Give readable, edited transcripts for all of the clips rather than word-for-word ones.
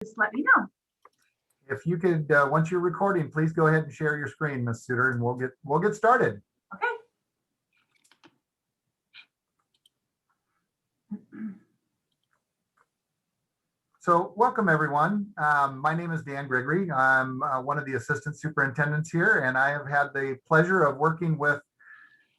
just let me know. If you could, once you're recording, please go ahead and share your screen, Ms. Suter, and we'll get started. Okay. So welcome, everyone. My name is Dan Gregory. I'm one of the assistant superintendents here, and I have had the pleasure of working with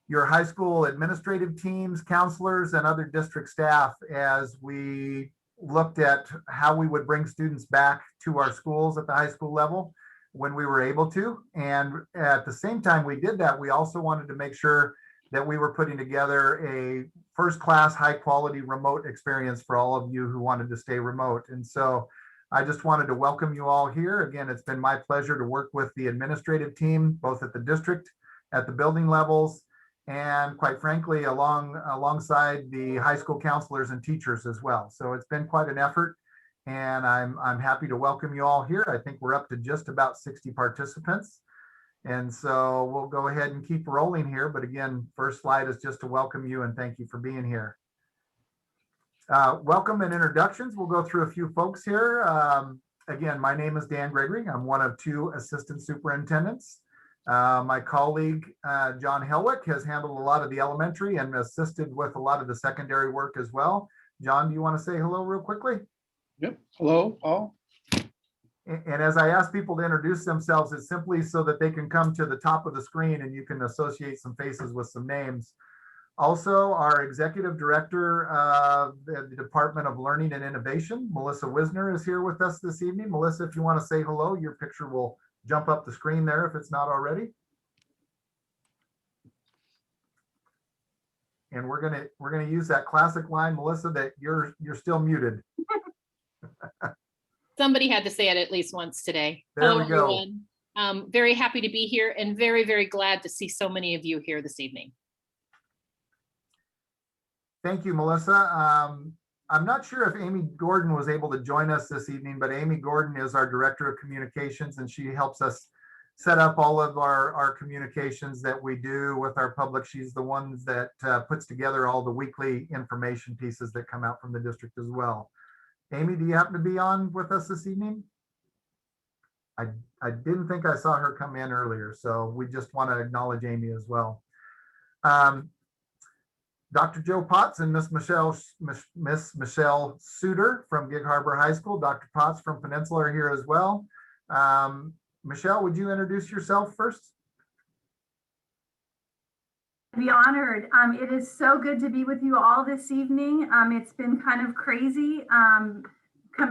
your high school administrative teams, counselors, and other district staff as we looked at how we would bring students back to our schools at the high school level when we were able to. And at the same time we did that, we also wanted to make sure that we were putting together a first-class, high-quality remote experience for all of you who wanted to stay remote. And so I just wanted to welcome you all here. Again, it's been my pleasure to work with the administrative team, both at the district, at the building levels, and quite frankly, alongside the high school counselors and teachers as well. So it's been quite an effort, and I'm happy to welcome you all here. I think we're up to just about 60 participants. And so we'll go ahead and keep rolling here. But again, first slide is just to welcome you and thank you for being here. Welcome and introductions. We'll go through a few folks here. Again, my name is Dan Gregory. I'm one of two assistant superintendents. My colleague, John Helwick, has handled a lot of the elementary and assisted with a lot of the secondary work as well. John, do you want to say hello real quickly? Yep. Hello, all. And as I ask people to introduce themselves, it's simply so that they can come to the top of the screen and you can associate some faces with some names. Also, our executive director of the Department of Learning and Innovation, Melissa Wisner, is here with us this evening. Melissa, if you want to say hello, your picture will jump up the screen there if it's not already. And we're gonna use that classic line, Melissa, that you're still muted. Somebody had to say it at least once today. There Hello, we go. everyone. Very happy to be here and very, very glad to see so many of you here this evening. Thank you, Melissa. I'm not sure if Amy Gordon was able to join us this evening, but Amy Gordon is our Director of Communications, and she helps us set up all of our communications that we do with our public. She's the one that puts together all the weekly information pieces that come out from the district as well. Amy, do you happen to be on with us this evening? I didn't think I saw her come in earlier, so we just want to acknowledge Amy as well. Dr. Joe Potts and Miss Michelle Suter from Gig Harbor High School. Dr. Potts from Peninsula are here as well. Michelle, would you introduce yourself first? Be honored. It is so good to be with you all this evening. It's been kind of crazy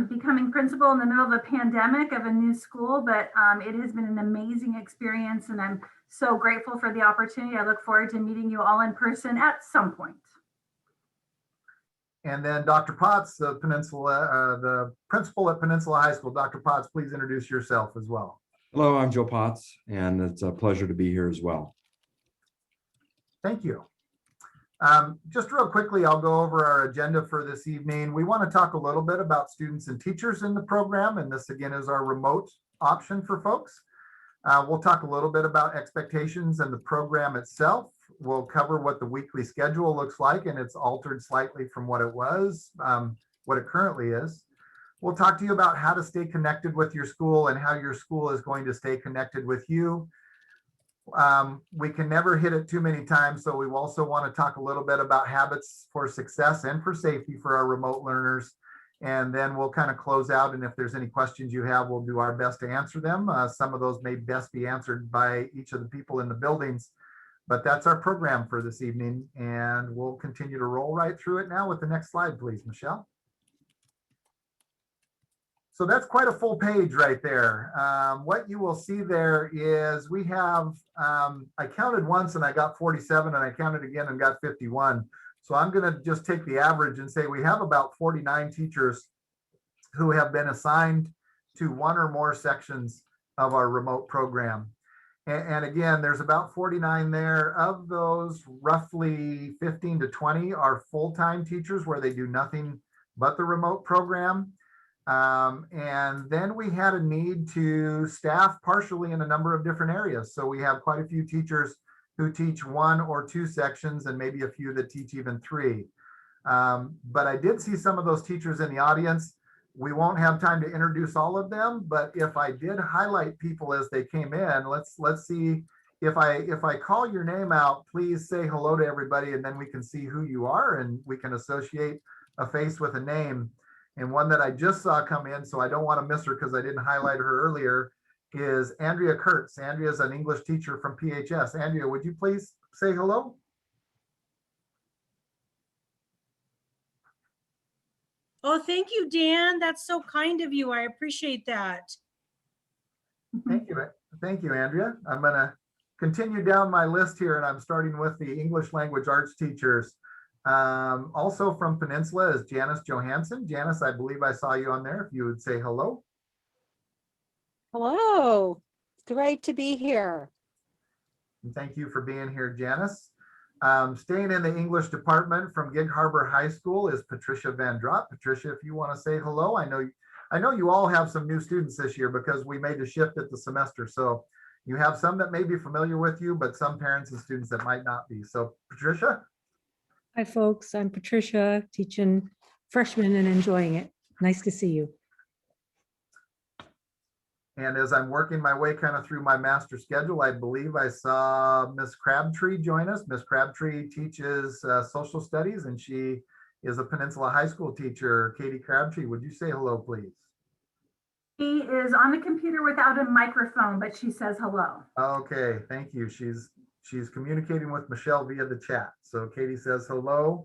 becoming principal in the middle of a pandemic of a new school, but it has been an amazing experience, and I'm so grateful for the opportunity. I look forward to meeting you all in person at some point. And then Dr. Potts, the principal at Peninsula High School. Dr. Potts, please introduce yourself as well. Hello, I'm Joe Potts, and it's a pleasure to be here as well. Thank you. Just real quickly, I'll go over our agenda for this evening. We want to talk a little bit about students and teachers in the program, and this again is our remote option for folks. We'll talk a little bit about expectations and the program itself. We'll cover what the weekly schedule looks like, and it's altered slightly from what it was, what it currently is. We'll talk to you about how to stay connected with your school and how your school is going to stay connected with you. We can never hit it too many times, so we also want to talk a little bit about habits for success and for safety for our remote learners. And then we'll kind of close out, and if there's any questions you have, we'll do our best to answer them. Some of those may best be answered by each of the people in the buildings, but that's our program for this evening, and we'll continue to roll right through it now with the next slide, please, Michelle. So that's quite a full page right there. What you will see there is we have, I counted once and I got 47, and I counted again and got 51. So I'm going to just take the average and say we have about 49 teachers who have been assigned to one or more sections of our remote program. And again, there's about 49 there. Of those, roughly 15 to 20 are full-time teachers where they do nothing but the remote program. And then we had a need to staff partially in a number of different areas. So we have quite a few teachers who teach one or two sections, and maybe a few that teach even three. But I did see some of those teachers in the audience We won't have time to introduce all of them, but if I did highlight people as they came in, let's see if I call your name out, please say hello to everybody, and then we can see who you are and we can associate a face with a name. And one that I just saw come in, so I don't want to miss her because I didn't highlight her earlier, is Andrea Kurtz. Andrea is an English teacher from PHS. Andrea, would you please say hello? Oh, thank you, Dan. That's so kind of you. I appreciate that. Thank you. Thank you, Andrea. I'm going to continue down my list here, and I'm starting with the English language arts teachers. Also from Peninsula is Janice Johansson. Janice, I believe I saw you on there. If you would say hello. Hello, great to be here. And thank you for being here, Janice. Staying in the English department from Gig Harbor High School is Patricia Van Drop. Patricia, if you want to say hello, I know you all have some new students this year because we made the shift at the semester. So you have some that may be familiar with you, but some parents and students that might not be. So Patricia. Hi, folks. I'm Patricia, teaching freshmen and enjoying it. Nice to see you. And as I'm working my way kind of through my master schedule, I believe I saw Miss Crabtree join us. Miss Crabtree teaches social studies, and she is a Peninsula High School teacher. Katie Crabtree, would you say hello, please? She is on the computer without a microphone, but she says hello. Okay, thank you. She's communicating with Michelle via the chat. So Katie says hello.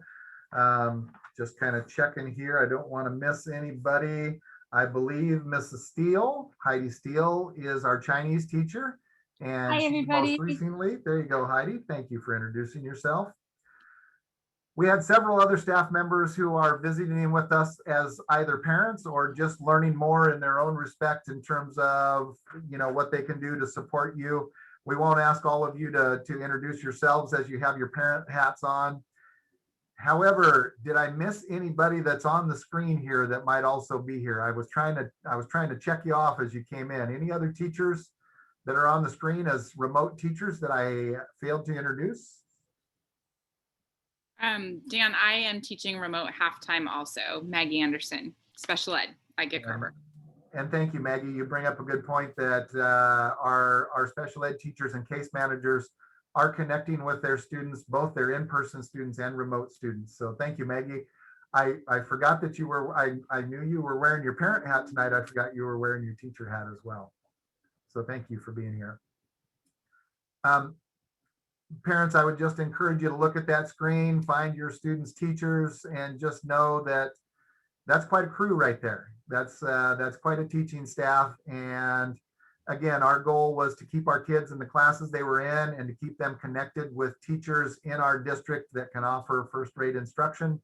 Just kind of checking here. I don't want to miss anybody. I believe Mrs. Steele, Heidi Steele, is our Chinese teacher. And Hi, everybody. most recently, there you go, Heidi. Thank you for introducing yourself. We had several other staff members who are visiting with us as either parents or just learning more in their own respect in terms of, what they can do to support you. We won't ask all of you to introduce yourselves as you have your parent hats on. However, did I miss anybody that's on the screen here that might also be here? I was trying to check you off as you came in. Any other teachers that are on the screen as remote teachers that I failed to introduce? Dan, I am teaching remote halftime also. Maggie Anderson, special ed at Gig Harbor. And thank you, Maggie. You bring up a good point that our special ed teachers and case managers are connecting with their students, both their in-person students and remote students. So thank you, Maggie. I forgot that you were, I knew you were wearing your parent hat tonight. I forgot you were wearing your teacher hat as well. So thank you for being here. Parents, I would just encourage you to look at that screen, find your students' teachers, and just know that that's quite a crew right there. That's quite a teaching staff. And again, our goal was to keep our kids in the classes they were in and to keep them connected with teachers in our district that can offer first-rate instruction.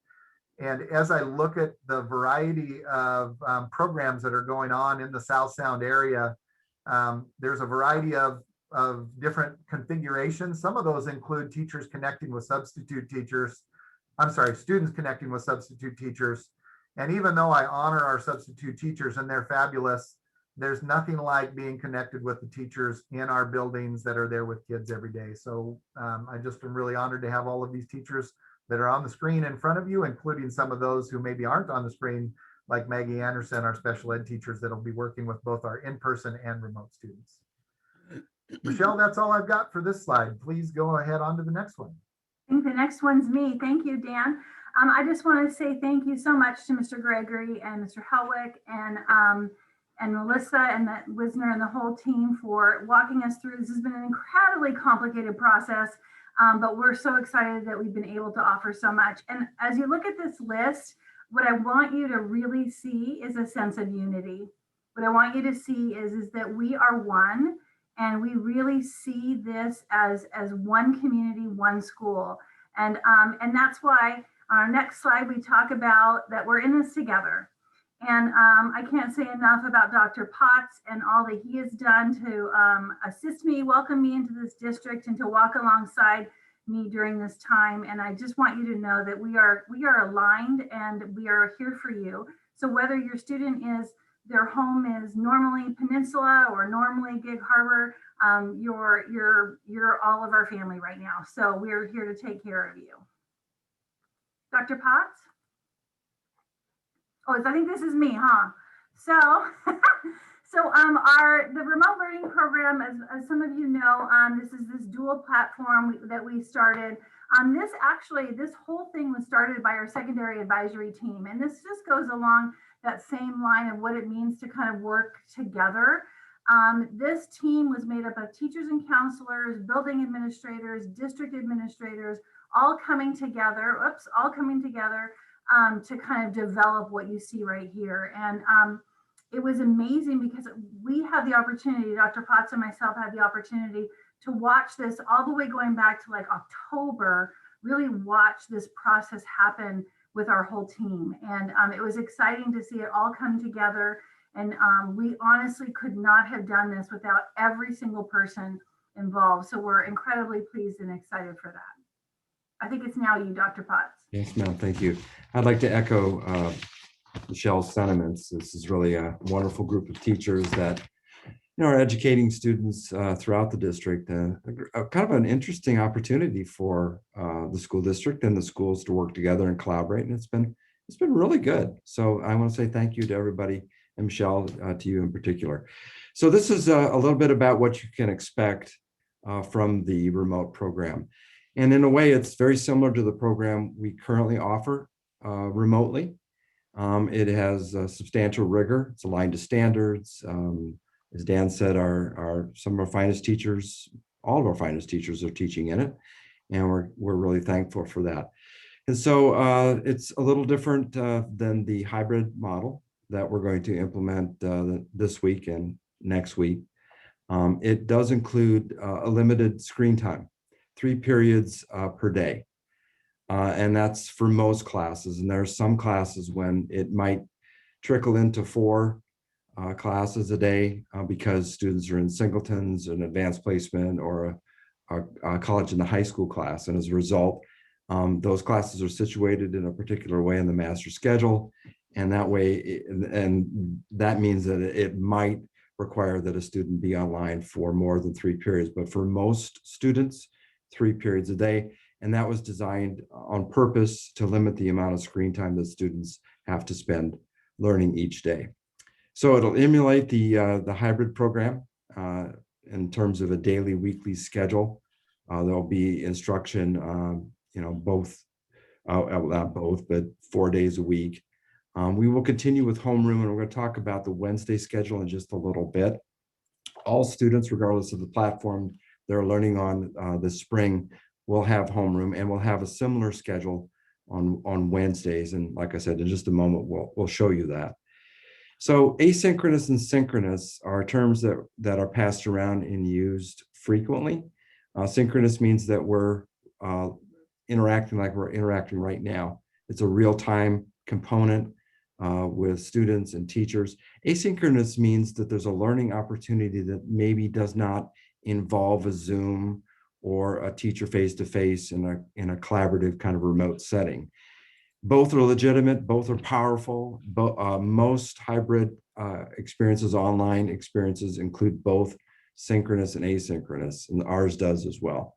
And as I look at the variety of programs that are going on in the South Sound area, there's a variety of different configurations. Some of those include teachers connecting with substitute teachers. I'm sorry, students connecting with substitute teachers. And even though I honor our substitute teachers and they're fabulous, there's nothing like being connected with the teachers in our buildings that are there with kids every day. So I just am really honored to have all of these teachers that are on the screen in front of you, including some of those who maybe aren't on the screen, like Maggie Anderson, our special ed teachers that'll be working with both our in-person and remote students. Michelle, that's all I've got for this slide. Please go ahead on to the next one. I think the next one's me. Thank you, Dan. I just want to say thank you so much to Mr. Gregory and Mr. Helwick and Melissa and Matt Wisner and the whole team for walking us through. This has been an incredibly complicated process, but we're so excited that we've been able to offer so much. And as you look at this list, what I want you to really see is a sense of unity. What I want you to see is that we are one, and we really see this as one community, one school. And that's why on our next slide, we talk about that we're in this together. And I can't say enough about Dr. Potts and all that he has done to assist me, welcome me into this district, and to walk alongside me during this time. And I just want you to know that we are aligned and we are here for you. So whether your student is, their home is normally Peninsula or normally Gig Harbor, you're all of our family right now. So we're here to take care of you. Dr. Potts? Oh, I think this is me, huh? So, the remote learning program, as some of you know, this is this dual platform that we started. This whole thing was started by our secondary advisory team, and this just goes along that same line of what it means to kind of work together. This team was made up of teachers and counselors, building administrators, district administrators, all coming together. To kind of develop what you see right here. And it was amazing because we had the opportunity, Dr. Potts and myself had the opportunity to watch this all the way going back to like October, really watch this process happen with our whole team. And it was exciting to see it all come together. And we honestly could not have done this without every single person involved. So we're incredibly pleased and excited for that. I think it's now you, Dr. Potts. Yes, ma'am. Thank you. I'd like to echo Michelle's sentiments. This is really a wonderful group of teachers that are educating students throughout the district. Kind of an interesting opportunity for the school district and the schools to work together and collaborate. And it's been really good. So I want to say thank you to everybody, and Michelle, to you in particular. So this is a little bit about what you can expect from the remote program. And in a way, it's very similar to the program we currently offer remotely. It has substantial rigor. It's aligned to standards. As Dan said, some of our finest teachers, all of our finest teachers are teaching in it. And we're really thankful for that. And so it's a little different than the hybrid model that we're going to implement this week and next week. It does include a limited screen time, 3 periods per day. And that's for most classes. And there are some classes when it might trickle into 4 classes a day because students are in singletons, an advanced placement, or a college and a high school class. And as a result, those classes are situated in a particular way in the master schedule. And that way, and that means that it might require that a student be online for more than 3 periods. But for most students, 3 periods a day. And that was designed on purpose to limit the amount of screen time that students have to spend learning each day. So it'll emulate the hybrid program in terms of a daily, weekly schedule. There'll be instruction, both, not both, but 4 days a week. We will continue with homeroom, and we're going to talk about the Wednesday schedule in just a little bit. All students, regardless of the platform they're learning on this spring, will have homeroom, and we'll have a similar schedule on Wednesdays. And like I said, in just a moment, we'll show you that. So asynchronous and synchronous are terms that are passed around and used frequently. Synchronous means that we're interacting like we're interacting right now. It's a real-time component with students and teachers. Asynchronous means that there's a learning opportunity that maybe does not involve a Zoom or a teacher face-to-face in a collaborative kind of remote setting. Both are legitimate, both are powerful. Most hybrid experiences, online experiences, include both synchronous and asynchronous, and ours does as well.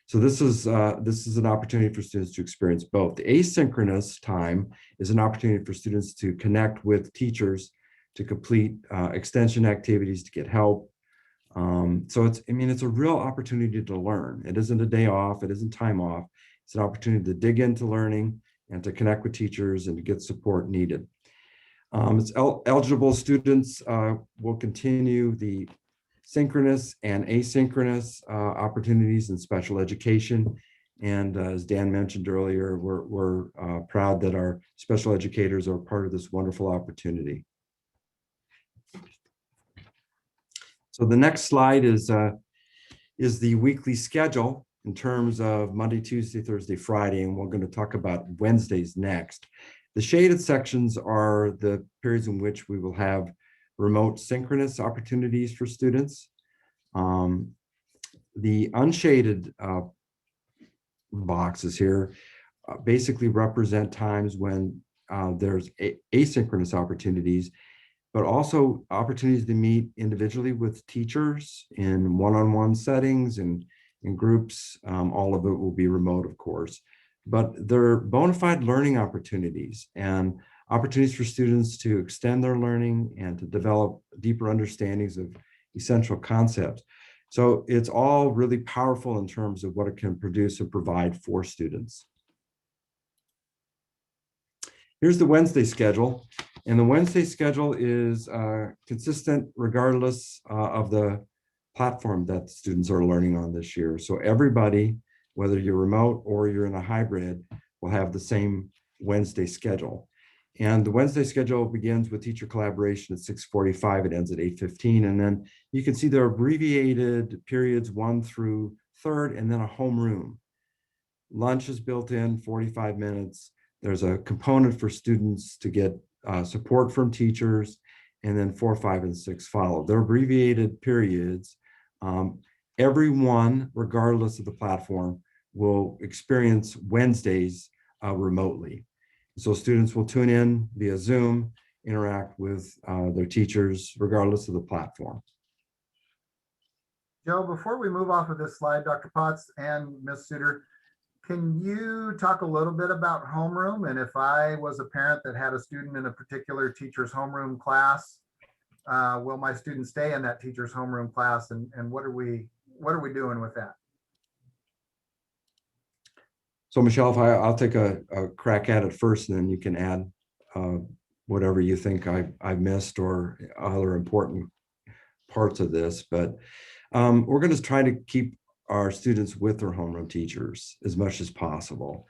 So this is an opportunity for students to experience both. The asynchronous time is an opportunity for students to connect with teachers, to complete extension activities, to get help. So it's a real opportunity to learn. It isn't a day off, it isn't time off. It's an opportunity to dig into learning and to connect with teachers and to get support needed. Eligible students will continue the synchronous and asynchronous opportunities in special education. And as Dan mentioned earlier, we're proud that our special educators are part of this wonderful opportunity. So the next slide is the weekly schedule in terms of Monday, Tuesday, Thursday, Friday, and we're going to talk about Wednesdays next. The shaded sections are the periods in which we will have remote synchronous opportunities for students. The unshaded boxes here basically represent times when there's asynchronous opportunities, but also opportunities to meet individually with teachers in one-on-one settings and in groups. All of it will be remote, of course, but they're bona fide learning opportunities. And opportunities for students to extend their learning and to develop deeper understandings of essential concepts. So it's all really powerful in terms of what it can produce and provide for students. Here's the Wednesday schedule. And the Wednesday schedule is consistent regardless of the platform that students are learning on this year. So everybody, whether you're remote or you're in a hybrid, will have the same Wednesday schedule. And the Wednesday schedule begins with teacher collaboration at 6:45. It ends at 8:15. And then you can see the abbreviated periods 1 through 3rd, and then a homeroom. Lunch is built in, 45 minutes. There's a component for students to get support from teachers, and then 4, 5, and 6 follow. They're abbreviated periods. Everyone, regardless of the platform, will experience Wednesdays remotely. So students will tune in via Zoom, interact with their teachers, regardless of the platform. Joe, before we move off of this slide, Dr. Potts and Ms. Suter, can you talk a little bit about homeroom? And if I was a parent that had a student in a particular teacher's homeroom class, will my student stay in that teacher's homeroom class? And what are we doing with that? So Michelle, if I'll take a crack at it first, and then you can add whatever you think I missed or other important parts of this. But we're going to try to keep our students with their homeroom teachers as much as possible.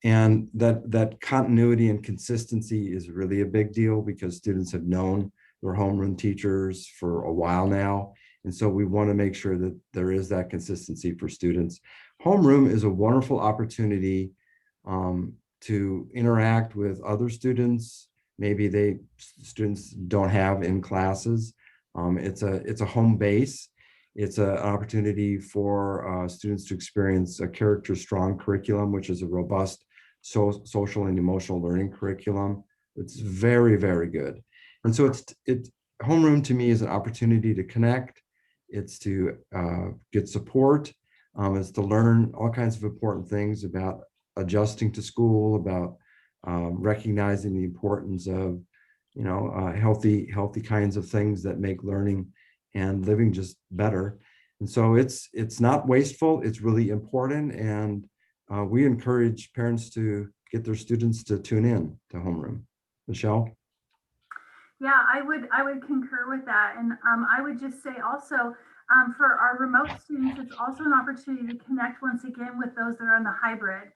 And that continuity and consistency is really a big deal because students have known their homeroom teachers for a while now. And so we want to make sure that there is that consistency for students. Homeroom is a wonderful opportunity to interact with other students. Maybe students don't have in classes. It's a home base. It's an opportunity for students to experience a character strong curriculum, which is a robust social and emotional learning curriculum. It's very, very good. And so homeroom to me is an opportunity to connect. It's to get support. It's to learn all kinds of important things about adjusting to school, about recognizing the importance of, healthy kinds of things that make learning and living just better. And so it's not wasteful. It's really important. And we encourage parents to get their students to tune in to homeroom. Michelle? Yeah, I would concur with that. And I would just say also, for our remote students, it's also an opportunity to connect once again with those that are on the hybrid.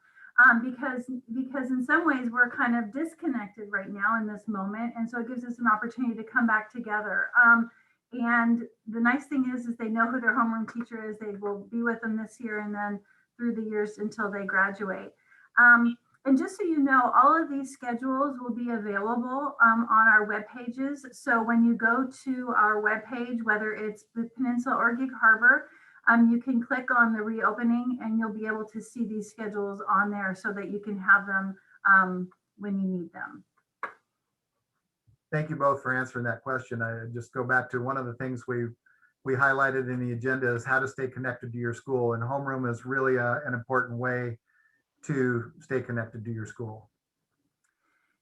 Because in some ways we're kind of disconnected right now in this moment. And so it gives us an opportunity to come back together. And the nice thing is they know who their homeroom teacher is. They will be with them this year and then through the years until they graduate. And just so you know, all of these schedules will be available on our web pages. So when you go to our web page, whether it's the Peninsula or Gig Harbor, you can click on the reopening and you'll be able to see these schedules on there so that you can have them when you need them. Thank you both for answering that question. I just go back to one of the things we highlighted in the agenda is how to stay connected to your school, and homeroom is really an important way to stay connected to your school.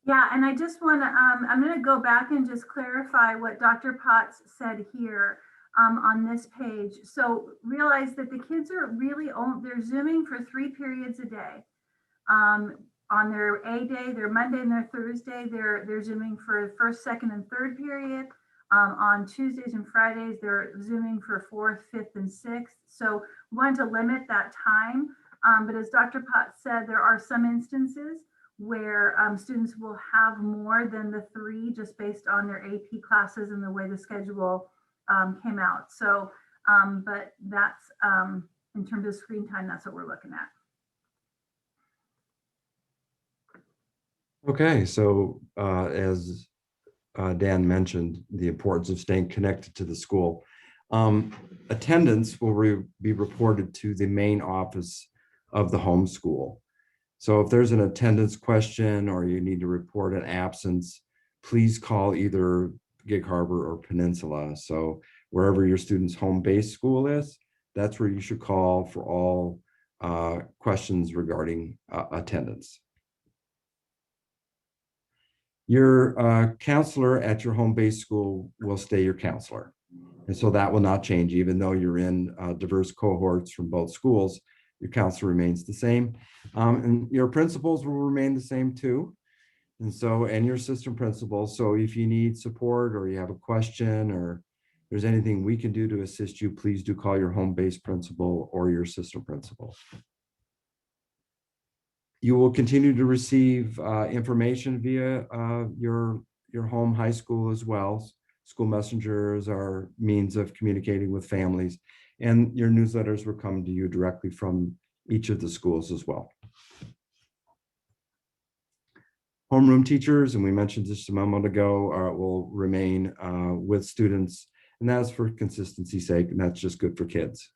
Yeah, and I just want to, I'm going to go back and just clarify what Dr. Potts said here on this page. So realize that the kids are they're Zooming for 3 periods a day. On their A day, their Monday and their Thursday, they're Zooming for first, second, and third period. On Tuesdays and Fridays, they're Zooming for 4th, 5th, and 6th. So we want to limit that time. But as Dr. Potts said, there are some instances where students will have more than the 3 just based on their AP classes and the way the schedule came out. So, but that's in terms of screen time, that's what we're looking at. Okay, so as Dan mentioned, the importance of staying connected to the school. Attendance will be reported to the main office of the homeschool. So if there's an attendance question or you need to report an absence, please call either Gig Harbor or Peninsula. So wherever your student's home-based school is, that's where you should call for all questions regarding attendance. Your counselor at your home-based school will stay your counselor. And so that will not change, even though you're in diverse cohorts from both schools, your counselor remains the same. And your principals will remain the same too. And so, and your assistant principals. So if you need support or you have a question or there's anything we can do to assist you, please do call your home-based principal or your assistant principal. You will continue to receive information via your home high school as well. School messengers are means of communicating with families, and your newsletters will come to you directly from each of the schools as well. Homeroom teachers, and we mentioned this a moment ago, will remain with students, and that's for consistency's sake, and that's just good for kids.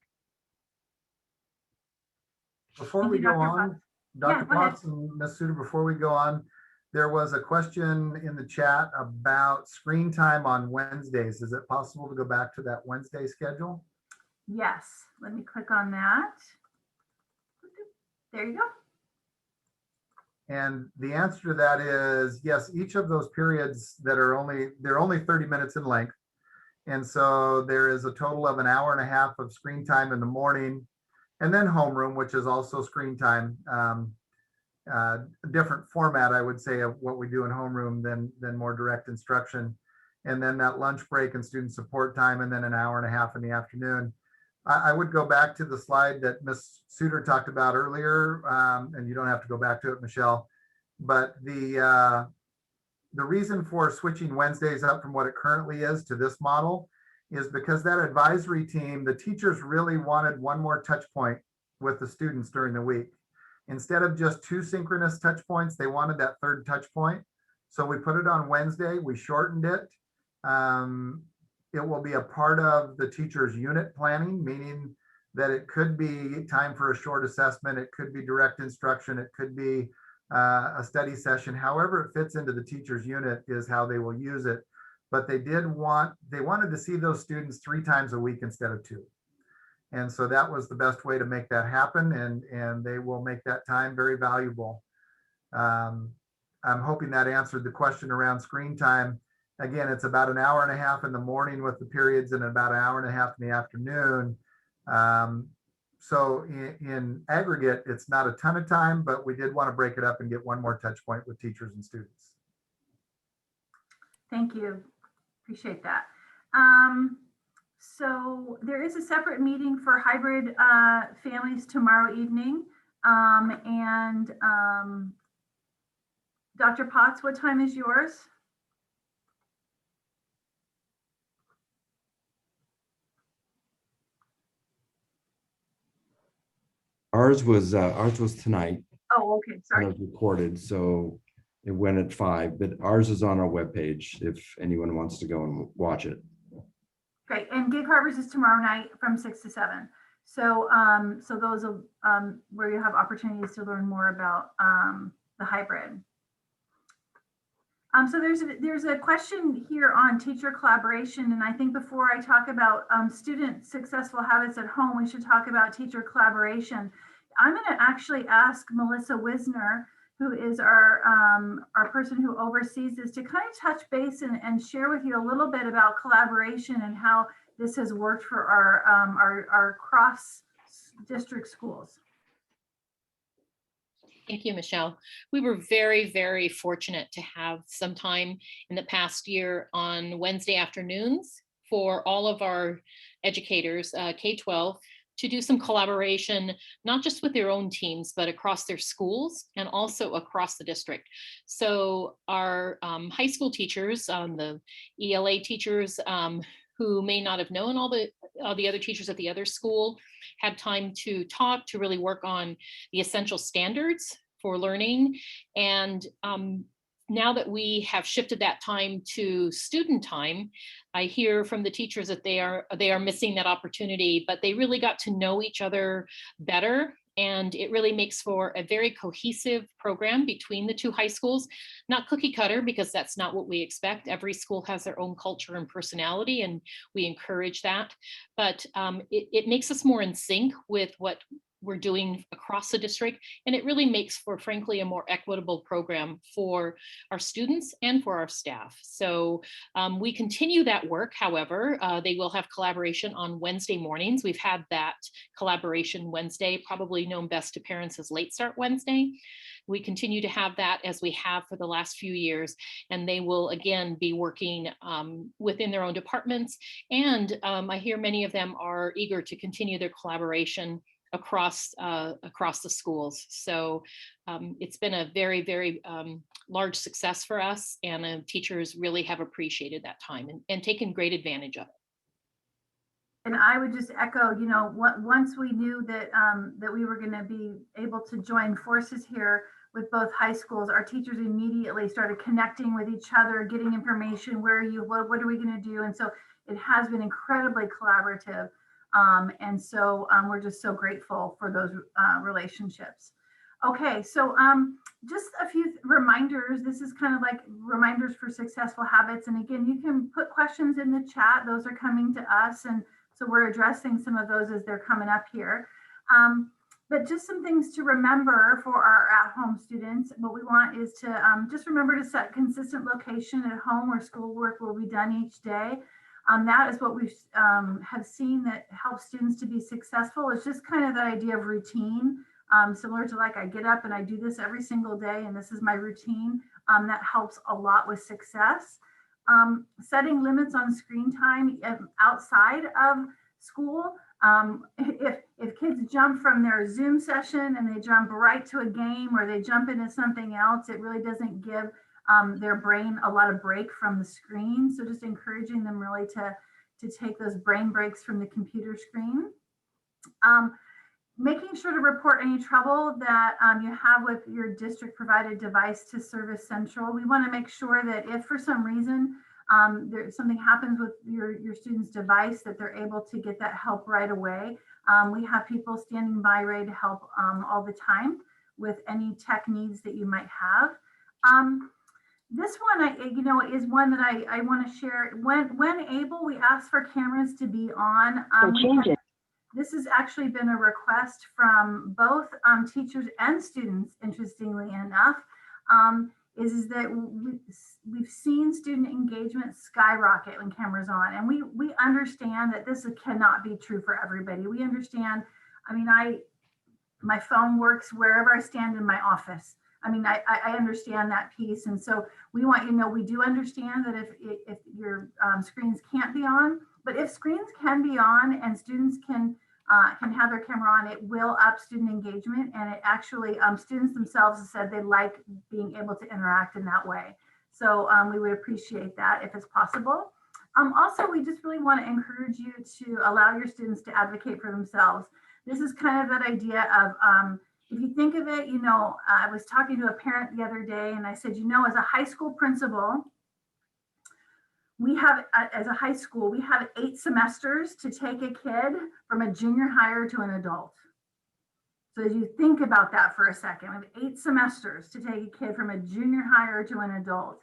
Before Thank we you, go Dr. on, Potts. Dr. Yeah, go ahead. Potts and Ms. Suter, before we go on, there was a question in the chat about screen time on Wednesdays. Is it possible to go back to that Wednesday schedule? Yes, let me click on that. There you go. And the answer to that is yes, each of those periods that are they're only 30 minutes in length. And so there is a total of an hour and a half of screen time in the morning, and then homeroom, which is also screen time. Different format, I would say, of what we do in homeroom than more direct instruction. And then that lunch break and student support time, and then an hour and a half in the afternoon. I would go back to the slide that Ms. Suter talked about earlier, and you don't have to go back to it, Michelle. But the reason for switching Wednesdays up from what it currently is to this model is because that advisory team, the teachers really wanted one more touch point with the students during the week. Instead of just 2 synchronous touch points, they wanted that third touch point. So we put it on Wednesday, we shortened it. It will be a part of the teacher's unit planning, meaning that it could be time for a short assessment, it could be direct instruction, it could be a study session. However it fits into the teacher's unit is how they will use it. But they wanted to see those students 3 times a week instead of 2. And so that was the best way to make that happen, and they will make that time very valuable. I'm hoping that answered the question around screen time. Again, it's about an hour and a half in the morning with the periods and about an hour and a half in the afternoon. So in aggregate, it's not a ton of time, but we did want to break it up and get one more touch point with teachers and students. Thank you. Appreciate that. So there is a separate meeting for hybrid families tomorrow evening. Dr. Potts, what time is yours? Ours was tonight. Oh, okay, sorry. It was recorded, so it went at 5, but ours is on our webpage if anyone wants to go and watch it. Great, and Gig Harbors is tomorrow night from 6 to 7. So, so those are where you have opportunities to learn more about the hybrid. So there's a question here on teacher collaboration, and I think before I talk about student successful habits at home, we should talk about teacher collaboration. I'm going to actually ask Melissa Wisner, who is our person who oversees this, to kind of touch base and share with you a little bit about collaboration and how this has worked for our cross district schools. Thank you, Michelle. We were very, very fortunate to have some time in the past year on Wednesday afternoons for all of our educators, K-12, to do some collaboration, not just with their own teams, but across their schools and also across the district. So our high school teachers, the ELA teachers, who may not have known all the other teachers at the other school, had time to talk, to really work on the essential standards for learning. And now that we have shifted that time to student time, I hear from the teachers that they are missing that opportunity, but they really got to know each other better. And it really makes for a very cohesive program between the 2 high schools. Not cookie cutter, because that's not what we expect. Every school has their own culture and personality, and we encourage that. But it makes us more in sync with what we're doing across the district. And it really makes for, frankly, a more equitable program for our students and for our staff. So we continue that work. However, they will have collaboration on Wednesday mornings. We've had that collaboration Wednesday, probably known best to parents as Late Start Wednesday. We continue to have that as we have for the last few years, and they will again be working within their own departments. And I hear many of them are eager to continue their collaboration across the schools. So it's been a very, very large success for us, and teachers really have appreciated that time and taken great advantage of it. And I would just echo, you know, once we knew that that we were going to be able to join forces here with both high schools, our teachers immediately started connecting with each other, getting information. Where are you? What are we going to do? And so it has been incredibly collaborative. And so we're just so grateful for those relationships. Okay, so just a few reminders. This is kind of like reminders for successful habits. And again, you can put questions in the chat. Those are coming to us. And so we're addressing some of those as they're coming up here. But just some things to remember for our at-home students. What we want is to just remember to set consistent location at home where schoolwork will be done each day. That is what we have seen that helps students to be successful. It's just kind of the idea of routine, similar to like I get up and I do this every single day and this is my routine. That helps a lot with success. Setting limits on screen time outside of school. If kids jump from their Zoom session and they jump right to a game or they jump into something else, it really doesn't give their brain a lot of break from the screen. So just encouraging them really to take those brain breaks from the computer screen. Making sure to report any trouble that you have with your district provided device to Service Central. We want to make sure that if for some reason something happens with your student's device, that they're able to get that help right away. We have people standing by ready to help all the time with any tech needs that you might have. This one, is one that I want to share. When able, we ask for cameras to be on. This has actually been a request from both teachers and students, interestingly enough, is that we've seen student engagement skyrocket when cameras on. And we understand that this cannot be true for everybody. We understand, my phone works wherever I stand in my office. I understand that piece. And so we want you to know, we do understand that if your screens can't be on, but if screens can be on and students can have their camera on, it will up student engagement. And it actually, students themselves have said they like being able to interact in that way. So we would appreciate that if it's possible. Also, we just really want to encourage you to allow your students to advocate for themselves. This is kind of that idea of, if you think of it, I was talking to a parent the other day and I said, as a high school principal, we have 8 semesters to take a kid from a junior higher to an adult. So as you think about that for a second, we have 8 semesters to take a kid from a junior higher to an adult.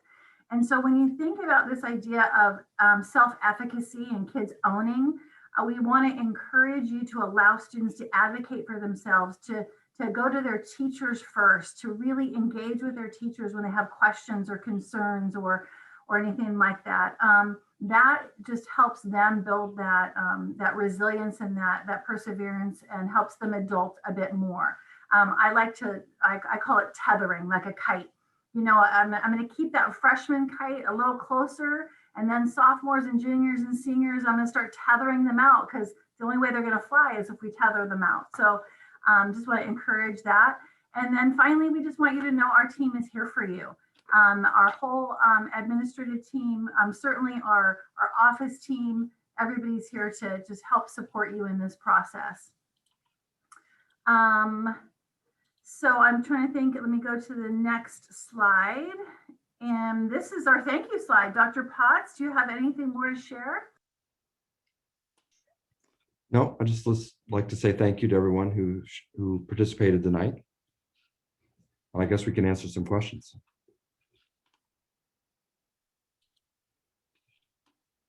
And so when you think about this idea of self-efficacy and kids owning, we want to encourage you to allow students to advocate for themselves, to go to their teachers first, to really engage with their teachers when they have questions or concerns or anything like that. That just helps them build that resilience and that perseverance, and helps them adult a bit more. I call it tethering, like a kite. I'm going to keep that freshman kite a little closer, and then sophomores and juniors and seniors, I'm going to start tethering them out, because the only way they're going to fly is if we tether them out. So just want to encourage that. And then finally, we just want you to know our team is here for you. Our whole administrative team, certainly our office team, everybody's here to just help support you in this process. So I'm trying to think, let me go to the next slide. And this is our thank you slide. Dr. Potts, do you have anything more to share? No, I just like to say thank you to everyone who participated tonight. I guess we can answer some questions.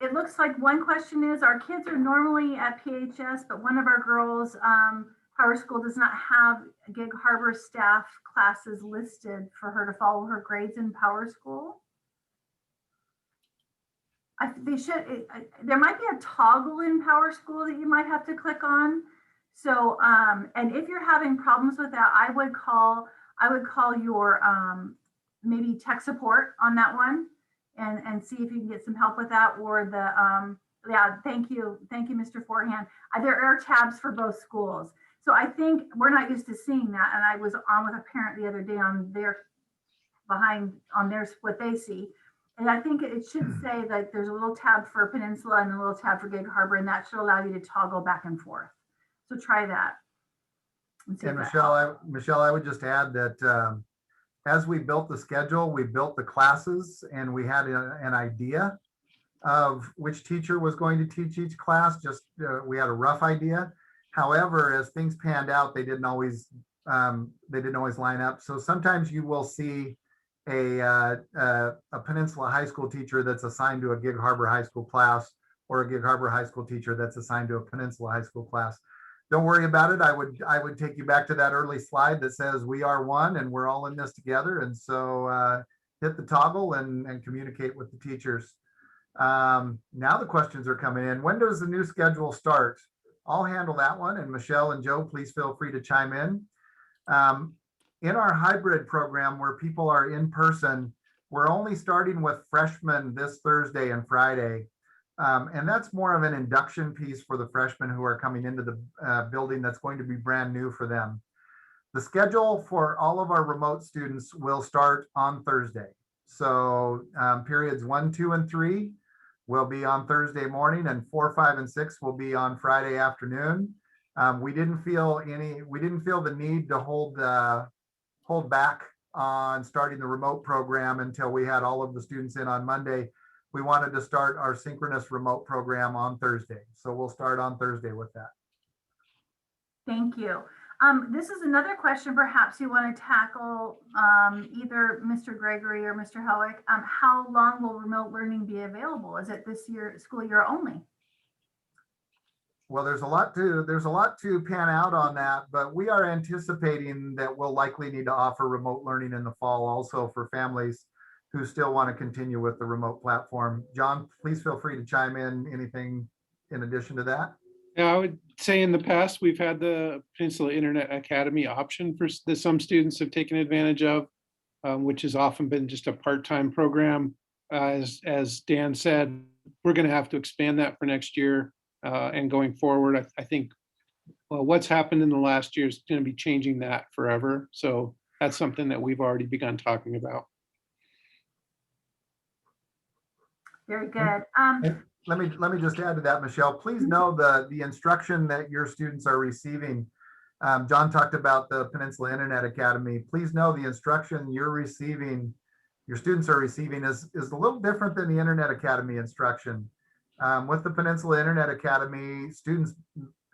It looks like one question is, our kids are normally at PHS, but one of our girls Power School does not have Gig Harbor staff classes listed for her to follow her grades in Power School. They should, there might be a toggle in Power School that you might have to click on. So, and if you're having problems with that, I would call your maybe tech support on that one and see if you can get some help with that, or the, yeah, thank you, Mr. Forehand. There are tabs for both schools. So I think we're not used to seeing that. And I was on with a parent the other day on their what they see. And I think it should say that there's a little tab for Peninsula and a little tab for Gig Harbor, and that should allow you to toggle back and forth. So try that. And Michelle, I would just add that as we built the schedule, we built the classes, and we had an idea of which teacher was going to teach each class. Just we had a rough idea. However, as things panned out, they didn't always line up. So sometimes you will see a Peninsula High School teacher that's assigned to a Gig Harbor High School class, or a Gig Harbor High School teacher that's assigned to a Peninsula High School class. Don't worry about it. I would take you back to that early slide that says we are one and we're all in this together. And so hit the toggle and communicate with the teachers. Now the questions are coming in. When does the new schedule start? I'll handle that one. And Michelle and Joe, please feel free to chime in. In our hybrid program where people are in person, we're only starting with freshmen this Thursday and Friday. And that's more of an induction piece for the freshmen who are coming into the building that's going to be brand new for them. The schedule for all of our remote students will start on Thursday. So periods 1, 2, and 3 will be on Thursday morning, and 4, 5, and 6 will be on Friday afternoon. We didn't feel the need to hold back on starting the remote program until we had all of the students in on Monday. We wanted to start our synchronous remote program on Thursday. So we'll start on Thursday with that. Thank you. This is another question perhaps you want to tackle, either Mr. Gregory or Mr. Hellick. How long will remote learning be available? Is it this school year only? Well, there's a lot to pan out on that, but we are anticipating that we'll likely need to offer remote learning in the fall also for families who still want to continue with the remote platform. John, please feel free to chime in anything in addition to that. Yeah, I would say in the past, we've had the Peninsula Internet Academy option that some students have taken advantage of, which has often been just a part-time program. As Dan said, we're going to have to expand that for next year and going forward. I think what's happened in the last year is going to be changing that forever. So that's something that we've already begun talking about. Very good. Let me just add to that, Michelle. Please know the instruction that your students are receiving. John talked about the Peninsula Internet Academy. Please know the instruction your students are receiving is a little different than the Internet Academy instruction. With the Peninsula Internet Academy, students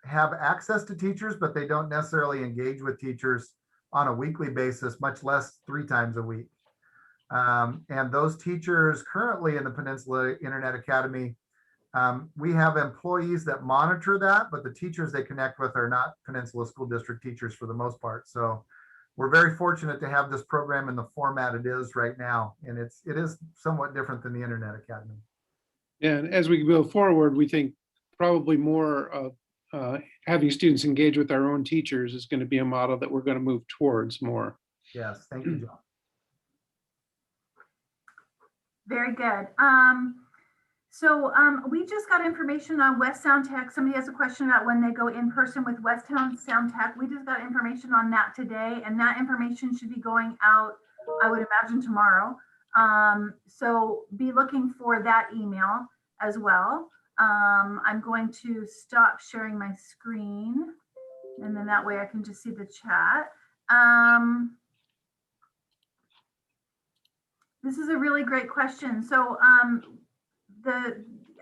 have access to teachers, but they don't necessarily engage with teachers on a weekly basis, much less 3 times a week. And those teachers currently in the Peninsula Internet Academy, we have employees that monitor that, but the teachers they connect with are not Peninsula School District teachers for the most part. So we're very fortunate to have this program in the format it is right now. And it is somewhat different than the Internet Academy. And as we go forward, we think probably more of having students engage with our own teachers is going to be a model that we're going to move towards more. Yes, thank you, John. Very good. So we just got information on West Sound Tech. Somebody has a question about when they go in person with West Sound Tech. We just got information on that today, and that information should be going out, I would imagine, tomorrow. So be looking for that email as well. I'm going to stop sharing my screen, and then that way I can just see the chat. This is a really great question. So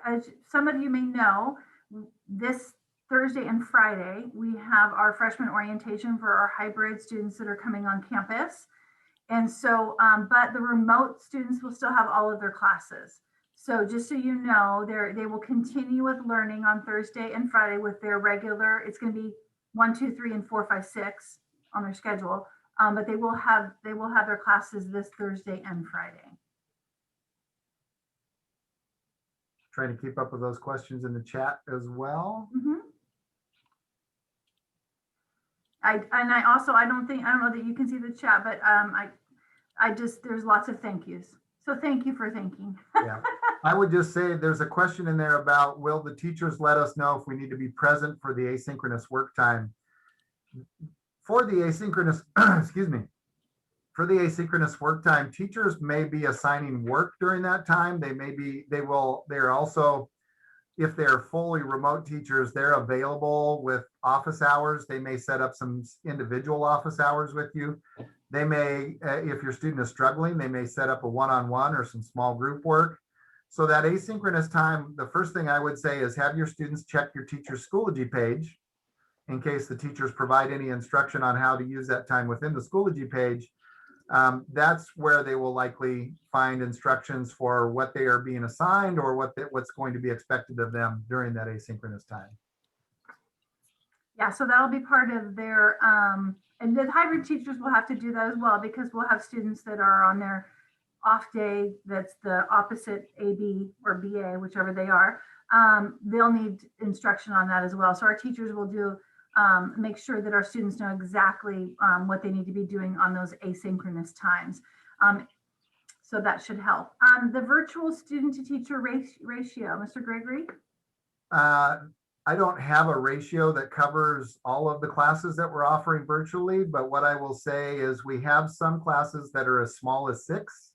as some of you may know, this Thursday and Friday, we have our freshman orientation for our hybrid students that are coming on campus. And so, but the remote students will still have all of their classes. So just so you know, they will continue with learning on Thursday and Friday with their regular, it's going to be 1, 2, 3, and 4, 5, 6 on their schedule. But they will have their classes this Thursday and Friday. Trying to keep up with those questions in the chat as well. I don't know that you can see the chat, but there's lots of thank yous. So thank you for thinking. Yeah, I would just say there's a question in there about, will the teachers let us know if we need to be present for the asynchronous work time? For the asynchronous, excuse me, for the asynchronous work time, teachers may be assigning work during that time. They're also, if they're fully remote teachers, they're available with office hours. They may set up some individual office hours with you. They may, if your student is struggling, they may set up a one-on-one or some small group work. So that asynchronous time, the first thing I would say is have your students check your teacher's Schoology page in case the teachers provide any instruction on how to use that time within the Schoology page. That's where they will likely find instructions for what they are being assigned or what's going to be expected of them during that asynchronous time. Yeah, so that'll be part of their, and the hybrid teachers will have to do that as well, because we'll have students that are on their off day, that's the opposite AB or BA, whichever they are. They'll need instruction on that as well. So our teachers will do, make sure that our students know exactly what they need to be doing on those asynchronous times. So that should help. The virtual student to teacher ratio, Mr. Gregory? I don't have a ratio that covers all of the classes that we're offering virtually, but what I will say is we have some classes that are as small as 6,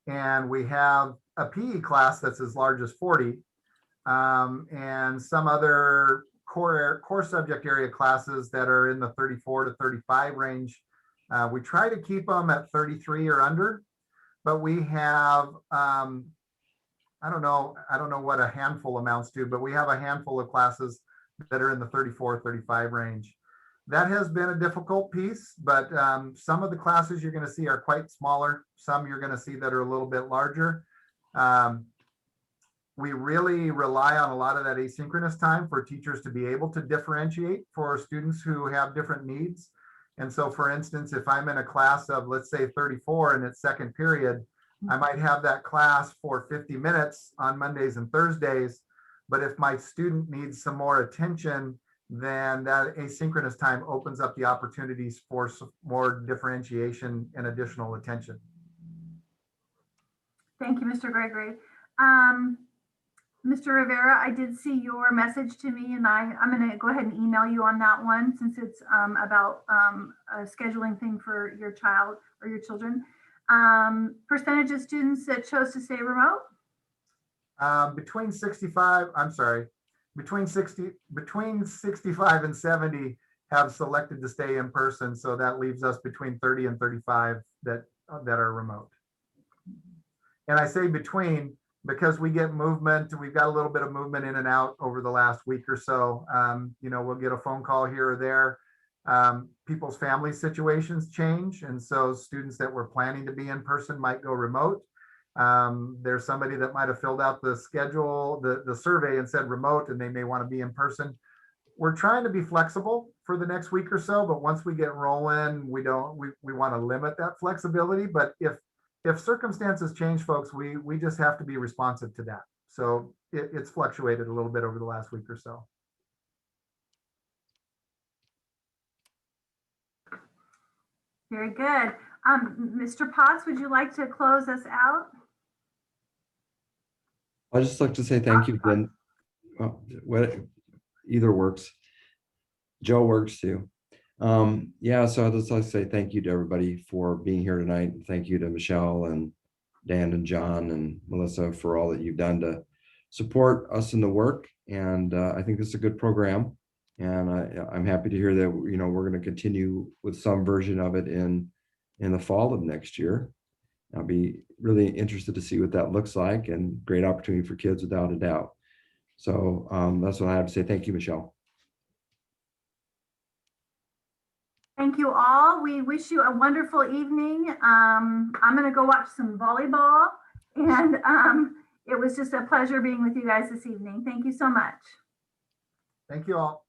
and we have a PE class that's as large as 40, and some other core subject area classes that are in the 34 to 35 range. We try to keep them at 33 or under, but we have, I don't know what a handful amounts to, but we have a handful of classes that are in the 34, 35 range. That has been a difficult piece, but some of the classes you're going to see are quite smaller. Some you're going to see that are a little bit larger. We really rely on a lot of that asynchronous time for teachers to be able to differentiate for students who have different needs. And so, for instance, if I'm in a class of, let's say, 34 and it's second period, I might have that class for 50 minutes on Mondays and Thursdays, but if my student needs some more attention, then that asynchronous time opens up the opportunities for some more differentiation and additional attention. Thank you, Mr. Gregory. Mr. Rivera, I did see your message to me, and I'm going to go ahead and email you on that one, since it's about a scheduling thing for your child or your children. Percentage of students that chose to stay remote? Between 65 and 70 have selected to stay in person. So that leaves us between 30 and 35 that are remote. And I say between because we get movement. We've got a little bit of movement in and out over the last week or so. We'll get a phone call here or there. People's family situations change. And so students that were planning to be in person might go remote. There's somebody that might have filled out the schedule, the survey and said remote, and they may want to be in person. We're trying to be flexible for the next week or so, but once we get rolling, we want to limit that flexibility. But if circumstances change, folks, we just have to be responsive to that. So it's fluctuated a little bit over the last week or so. Very good. Mr. Potts, would you like to close us out? I'd just like to say thank you, Ben. Either works. Joe works too. Yeah, so I'd just like to say thank you to everybody for being here tonight. Thank you to Michelle and Dan and John and Melissa for all that you've done to support us in the work. And I think this is a good program. And I'm happy to hear that, we're going to continue with some version of it in the fall of next year. I'll be really interested to see what that looks like, and great opportunity for kids without a doubt. So that's what I have to say. Thank you, Michelle. Thank you all. We wish you a wonderful evening. I'm going to go watch some volleyball, and it was just a pleasure being with you guys this evening. Thank you so much. Thank you all.